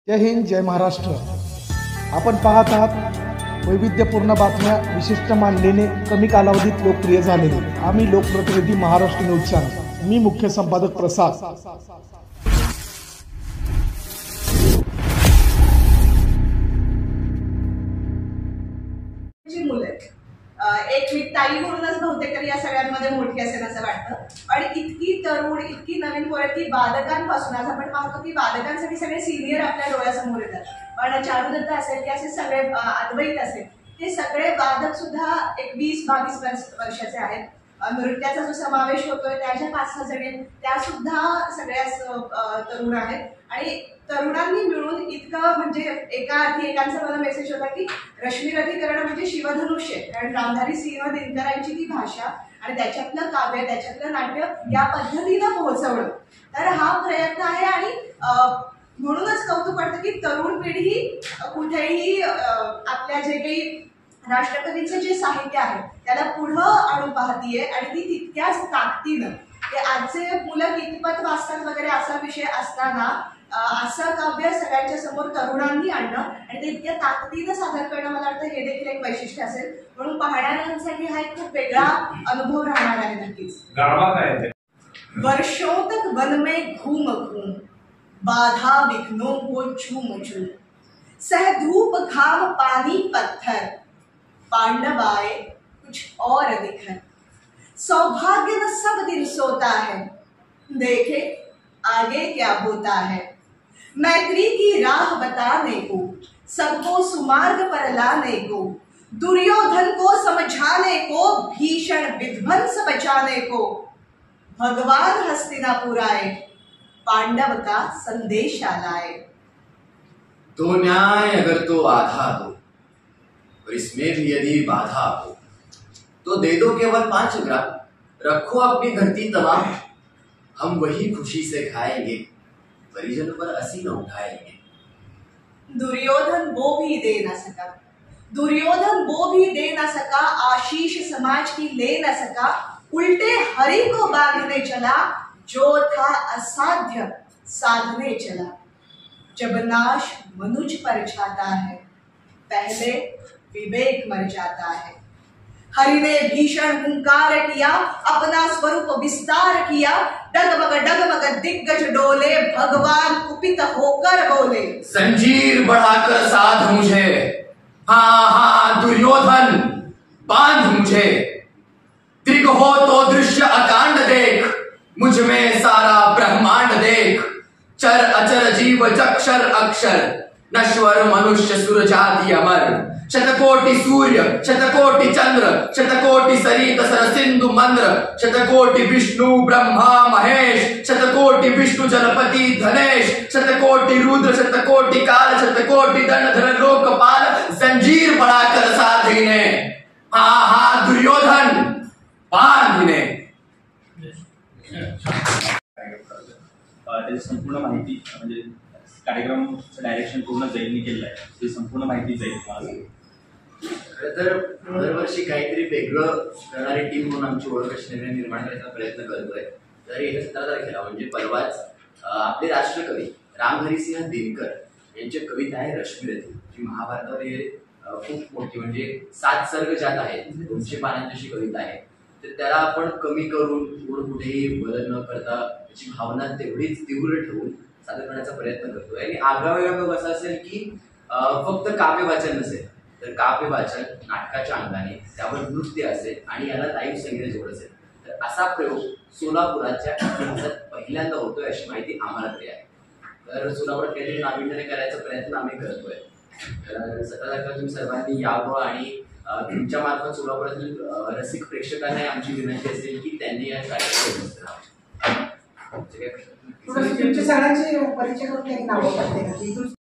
जय हिंद, जय महाराष्ट्र। आपण पाहत आहात वैविध्यपूर्ण बातम्या विशिष्ट मानलेले कमी कालावधीत लोकप्रिय झालेले आम्ही लोकप्रतिनिधी महाराष्ट्र न्यूज चॅनल। मी मुख्य संपादक प्रसाद। एक ताई म्हणूनच बहुतेक तरी या सगळ्यांमध्ये मोठी असेल असं वाटतं। आणि इतकी तरुण, इतकी नवीन पोरं की बालकांपासून आज आपण पाहतो की बालकांसाठी सगळे सिनियर आपल्या डोळ्यासमोर येतात। पण चारू दत्त असेल की असे सगळे अद्वैत असेल, ते सगळे वादक सुद्धा एक 20-22 वर्षाचे आहेत। नृत्याचा जो समावेश होतोय त्याच्या 5-6 जणी त्या सुद्धा सगळ्याच तरुण आहेत। आणि तरुणांनी मिळून इतकं म्हणजे एका अर्थी एकांचा मला मेसेज होता की रश्मी रथी करणं म्हणजे शिवधनुष्य, कारण गांधारी सिंह दिनकरांची ती भाषा आणि त्याच्यातलं काव्य, त्याच्यातलं नाट्य या पद्धतीनं पोहोचवणं, तर हा प्रयत्न आहे। आणि म्हणूनच कौतुक वाटतं की तरुण पिढी कुठेही आपल्या जे काही राष्ट्रकवींचं जे साहित्य आहे त्याला पुढं आणून पाहतीये आणि ती तितक्याच ताकदीनं, ते आजचे मुलं कितपत वाचतात वगैरे असा विषय असताना असं काव्य सगळ्यांच्या समोर तरुणांनी आणणं आणि ते इतक्या ताकदीनं सादर करणं, मला वाटतं हे देखील एक वैशिष्ट्य असेल। म्हणून पाहणाऱ्यांसाठी हा एक खूप वेगळा अनुभव राहणार आहे नक्कीच। वर्षों तक वन में घूम घूम बाधा विघ्नों को चूम चूम, सह धूप घाम पानी पत्थर, पांडव आए कुछ और दिखर, सौभाग्य न सब दिन सोता है, देखे आगे क्या होता है, मैत्री की राह बताने को, सबको सुमार्ग पर लाने को, दुर्योधन को समझाने को, भीषण विध्वंस बचाने को, भगवान हस्तिनापुर आए, पांडव का संदेशा लाए। तो न्याय अगर तो आधा दो और इसमें भी यदि बाधा हो तो दे दो केवल 5 ग्राम, रखो अपनी धरती तमाम, हम वही खुशी से खाएंगे, परिजन पर असी न उठाएंगे। दुर्योधन वो भी दे न सका, दुर्योधन वो भी दे न सका, आशीष समाज की ले न सका, उल्टे हरि को बांधने चला, जो था असाध्य साधने चला। जब नाश मनुज पर छाता है, पहले विवेक मर जाता है। हरि ने भीषण हुंकार किया, अपना स्वरूप विस्तार किया, डगमग दिग्गज डोले, भगवान कुपित होकर बोले, जंजीर बढ़ाकर साध मुझे, हाँ हाँ दुर्योधन बांध मुझे, दृग हो तो दृश्य अकांड देख, मुझ में सारा ब्रह्मांड देख, चर अचर जीव जक्षर अक्षर, नश्वर मनुष्य सुर जाति अमर, शतकोटि सूर्य शतकोटि चंद्र, शतकोटि सरित सर सिंधु मंद्र, शतकोटि विष्णु ब्रह्मा महेश, शतकोटि विष्णु जनपति धनेश, शतकोटि रुद्र शतकोटि काल, शतकोटि दंडधर लोकपाल, जंजीर बढ़ाकर साधीने, हाँ हाँ दुर्योधन बांधने। त्याची संपूर्ण माहिती म्हणजे कार्यक्रमचं डायरेक्शन पूर्ण जैननी केलेलं आहे, ती संपूर्ण माहिती जैन तुम्हाला। खरं तर दरवर्षी काहीतरी वेगळं करणारी टीम म्हणून आमची ओळख निर्माण करायचा प्रयत्न करतोय। तर येत्या 17 तारखेला म्हणजे परवाच आपले राष्ट्रकवी रामहरिसिंह दिनकर यांची कविता आहे रश्मी रथी, जी महाभारतावर खूप मोठी म्हणजे 7 सर्ग ज्यात आहेत, 200 पानांची कविता आहे। तर त्याला आपण कमी करून थोडं कुठेही बदल न करता त्याची भावना तेवढीच तीव्र ठेवून सादर करण्याचा प्रयत्न करतोय। आणि आगळा वेगळा असा असेल की फक्त काव्य वाचन नसेल, तर काव्य वाचन नाटकाच्या अंगाने, त्यावर नृत्य असेल आणि याला लाईव्ह संगीत जोड असेल। तर असा प्रयोग सोलापुराच्या इतिहासात पहिल्यांदा होतोय अशी माहिती आम्हाला तरी आहे। तर सोलापुरात काहीतरी नाविन्याने करायचा प्रयत्न आम्ही करतोय। तर 17 तारखेला तुम्ही सर्वांनी यावं आणि तुमच्या मार्फत सोलापुरातील रसिक प्रेक्षकांना आमची विनंती असेल की त्यांनी या कार्यक्रमात उपस्थित राहावं। तुमच्या सगळ्यांचे परिचय करून नाव